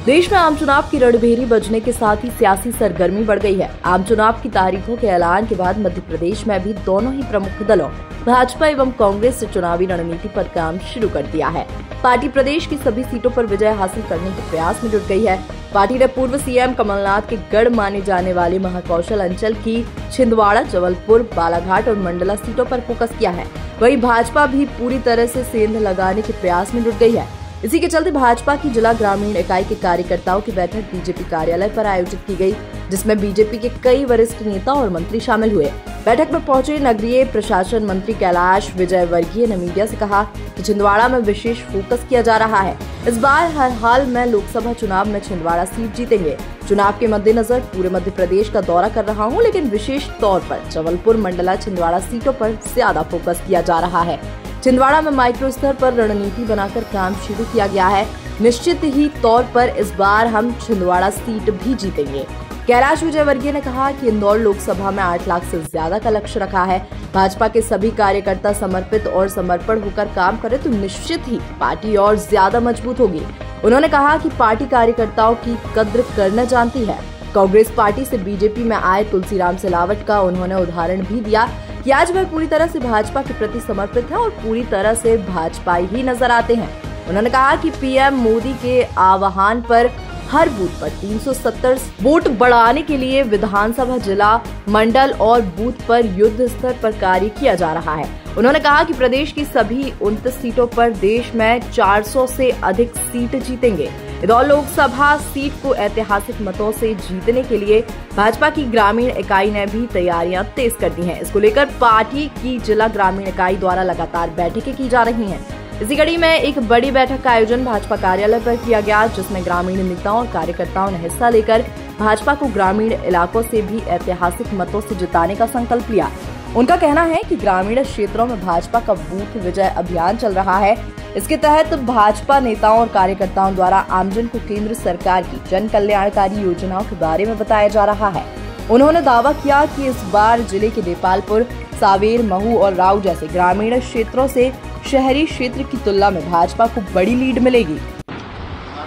देश में आम चुनाव की रणभेरी बजने के साथ ही सियासी सरगर्मी बढ़ गई है। आम चुनाव की तारीखों के ऐलान के बाद मध्य प्रदेश में भी दोनों ही प्रमुख दलों भाजपा एवं कांग्रेस से चुनावी रणनीति पर काम शुरू कर दिया है। पार्टी प्रदेश की सभी सीटों पर विजय हासिल करने के प्रयास में जुट गई है। पार्टी ने पूर्व सीएम कमलनाथ के गढ़ माने जाने वाले महाकौशल अंचल की छिंदवाड़ा, जबलपुर, बालाघाट और मंडला सीटों पर फोकस किया है। वहीं भाजपा भी पूरी तरह से सेंध लगाने के प्रयास में जुट गई है। इसी के चलते भाजपा की जिला ग्रामीण इकाई के कार्यकर्ताओं की बैठक बीजेपी कार्यालय पर आयोजित की गई, जिसमें बीजेपी के कई वरिष्ठ नेता और मंत्री शामिल हुए। बैठक में पहुंचे नगरीय प्रशासन मंत्री कैलाश विजयवर्गीय ने मीडिया से कहा कि छिंदवाड़ा में विशेष फोकस किया जा रहा है। इस बार हर हाल में लोकसभा चुनाव में छिंदवाड़ा सीट जीतेंगे। चुनाव के मद्देनजर पूरे मध्य प्रदेश का दौरा कर रहा हूं, लेकिन विशेष तौर पर जबलपुर, मंडला, छिंदवाड़ा सीटों पर ज्यादा फोकस किया जा रहा है। छिंदवाड़ा में माइक्रो स्तर पर रणनीति बनाकर काम शुरू किया गया है। निश्चित ही तौर पर इस बार हम छिंदवाड़ा सीट भी जीतेंगे। कैलाश विजयवर्गीय ने कहा कि इंदौर लोकसभा में 8 लाख से ज्यादा का लक्ष्य रखा है। भाजपा के सभी कार्यकर्ता समर्पित और समर्पण होकर काम करें तो निश्चित ही पार्टी और ज्यादा मजबूत होगी। उन्होंने कहा कि पार्टी कार्यकर्ताओं की कद्र करना जानती है। कांग्रेस पार्टी से बीजेपी में आए तुलसीराम सिलावट का उन्होंने उदाहरण भी दिया कि आज वह पूरी तरह से भाजपा के प्रति समर्पित है और पूरी तरह से भाजपाई ही नजर आते हैं। उन्होंने कहा कि पीएम मोदी के आह्वान पर हर बूथ पर 370 वोट बढ़ाने के लिए विधानसभा, जिला, मंडल और बूथ पर युद्ध स्तर पर कार्य किया जा रहा है। उन्होंने कहा कि प्रदेश की सभी 29 सीटों पर देश में 400 से अधिक सीट जीतेंगे। इंदौर लोकसभा सीट को ऐतिहासिक मतों से जीतने के लिए भाजपा की ग्रामीण इकाई ने भी तैयारियां तेज कर दी हैं। इसको लेकर पार्टी की जिला ग्रामीण इकाई द्वारा लगातार बैठकें की जा रही हैं। इसी कड़ी में एक बड़ी बैठक का आयोजन भाजपा कार्यालय पर किया गया, जिसमें ग्रामीण नेताओं और कार्यकर्ताओं ने हिस्सा लेकर भाजपा को ग्रामीण इलाकों से भी ऐतिहासिक मतों से जिताने का संकल्प लिया। उनका कहना है कि ग्रामीण क्षेत्रों में भाजपा का बूथ विजय अभियान चल रहा है। इसके तहत भाजपा नेताओं और कार्यकर्ताओं द्वारा आमजन को केंद्र सरकार की जन कल्याणकारी योजनाओं के बारे में बताया जा रहा है। उन्होंने दावा किया कि इस बार जिले के देपालपुर, सावेर, महू और राव जैसे ग्रामीण क्षेत्रों से शहरी क्षेत्र की तुलना में भाजपा को बड़ी लीड मिलेगी।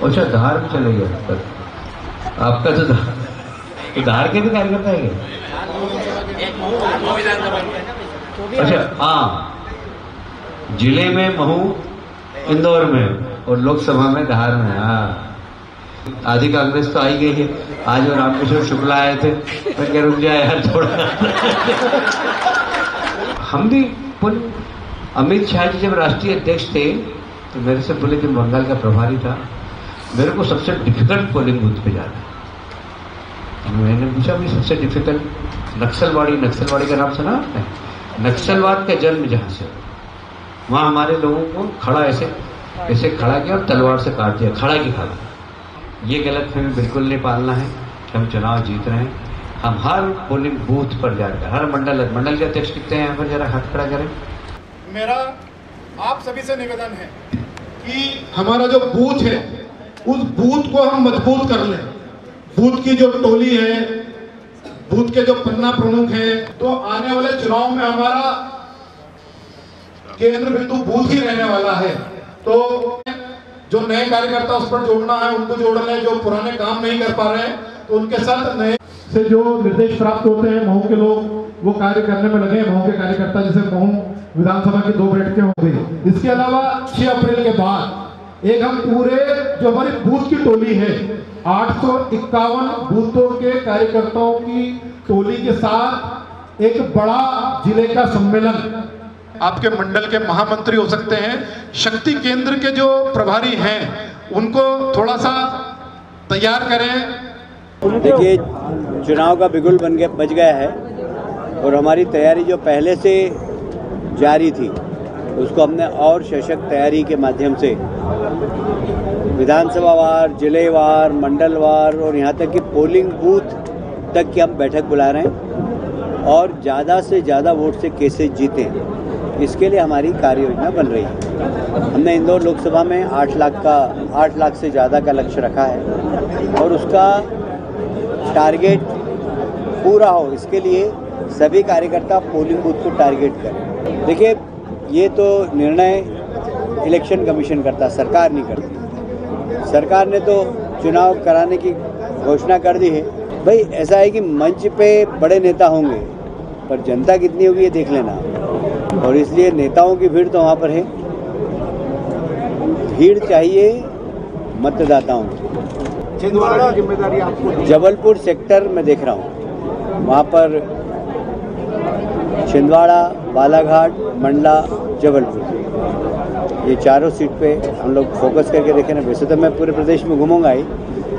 अच्छा, धार में चले गए आपका तो धार के भी कार्यकर्ता है। अच्छा, हाँ, जिले में महू, इंदौर में और लोकसभा में धार में। हाँ, आधी कांग्रेस तो आई गई है। आज और रामकिशोर शुक्ला आए थे, मैं कह रुक जाए यार थोड़ा। हम भी अमित शाह जी जब राष्ट्रीय अध्यक्ष थे तो मेरे से बोले कि बंगाल का प्रभारी था, मेरे को सबसे डिफिकल्ट पोलिंग बूथ पे जाना है। मैंने पूछा भी सबसे डिफिकल्ट नक्सलवाड़ी का नाम सुना आपने? नक्सलवाद का जन्म जहाँ से, वहाँ हमारे लोगों को खड़ा ऐसे खड़ा किया और तलवार से काट दिया, खड़ा की खड़ा। ये गलत हमें बिल्कुल नहीं पालना है कि हम चुनाव जीत रहे हैं। हम हर पोलिंग बूथ पर जाकर, हर मंडल के अध्यक्ष कितने हैं यहाँ पर, जरा हाथ खड़ा करें। मेरा आप सभी से निवेदन है कि हमारा जो बूथ है उस बूथ को हम मजबूत कर लें। बूथ की जो टोली है, बूथ के जो पन्ना प्रमुख हैं, तो आने वाले चुनाव में हमारा केंद्र बिंदु बूथ ही रहने वाला है। तो जो नए कार्यकर्ता उस पर जोड़ना है उनको जोड़ लें, जो पुराने काम नहीं कर पा रहे हैं तो उनके साथ नए से जो निर्देश प्राप्त होते हैं महू के लोग वो कार्य करने में लगे। महू के कार्यकर्ता, जैसे महू विधानसभा की 2 बैठकें हो गई। इसके अलावा 6 अप्रैल के बाद एक हम पूरे जो हमारी बूथ की टोली है 851 बूथों के कार्यकर्ताओं की टोली के साथ एक बड़ा जिले का सम्मेलन, आपके मंडल के महामंत्री हो सकते हैं, शक्ति केंद्र के जो प्रभारी हैं उनको थोड़ा सा तैयार करें। देखिए, चुनाव का बिगुल बज गया है और हमारी तैयारी जो पहले से जारी थी उसको हमने और सशक्त तैयारी के माध्यम से विधानसभा वार, जिलेवार, मंडलवार और यहाँ तक कि पोलिंग बूथ तक की हम बैठक बुला रहे हैं और ज़्यादा से ज़्यादा वोट से कैसे जीतें, इसके लिए हमारी कार्य योजना बन रही है। हमने इंदौर लोकसभा में 8 लाख से ज़्यादा का लक्ष्य रखा है और उसका टारगेट पूरा हो, इसके लिए सभी कार्यकर्ता पोलिंग बूथ को टारगेट करें। देखिए, ये तो निर्णय इलेक्शन कमीशन करता, सरकार नहीं करती। सरकार ने तो चुनाव कराने की घोषणा कर दी है। भाई ऐसा है कि मंच पे बड़े नेता होंगे, पर जनता कितनी होगी ये देख लेना, और इसलिए नेताओं की भीड़ तो वहाँ पर है, भीड़ चाहिए मतदाताओं की। छिंदवाड़ा की जिम्मेदारी आपको। जबलपुर सेक्टर में देख रहा हूँ, वहाँ पर छिंदवाड़ा, बालाघाट, मंडला, जबलपुर, ये चारों सीट पे हम लोग फोकस करके देखें ना। वैसे तो मैं पूरे प्रदेश में घूमूंगा ही,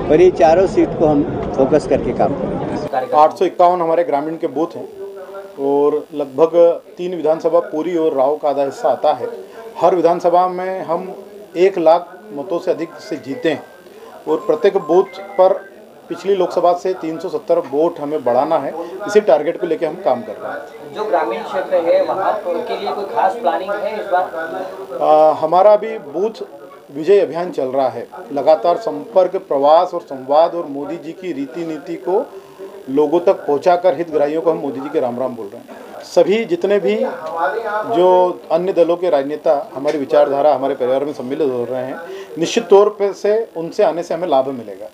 पर ये चारों सीट को हम फोकस करके काम करेंगे। 851 हमारे ग्रामीण के बूथ हैं और लगभग 3 विधानसभा पूरी और राव का आधा हिस्सा आता है। हर विधानसभा में हम 1 लाख मतों से अधिक से जीते हैं और प्रत्येक बूथ पर पिछली लोकसभा से 370 वोट हमें बढ़ाना है। इसी टारगेट को लेकर हम काम कर रहे हैं। जो ग्रामीण क्षेत्र है वहाँ के लिए कोई खास प्लानिंग है इस बार? हमारा अभी बूथ विजय अभियान चल रहा है। लगातार संपर्क, प्रवास और संवाद और मोदी जी की रीति नीति को लोगों तक पहुंचाकर हितग्राहियों को हम मोदी जी के राम राम बोल रहे हैं। सभी जितने भी जो अन्य दलों के राजनेता हमारी विचारधारा, हमारे परिवार में सम्मिलित हो रहे हैं, निश्चित तौर पर से उनसे आने से हमें लाभ मिलेगा।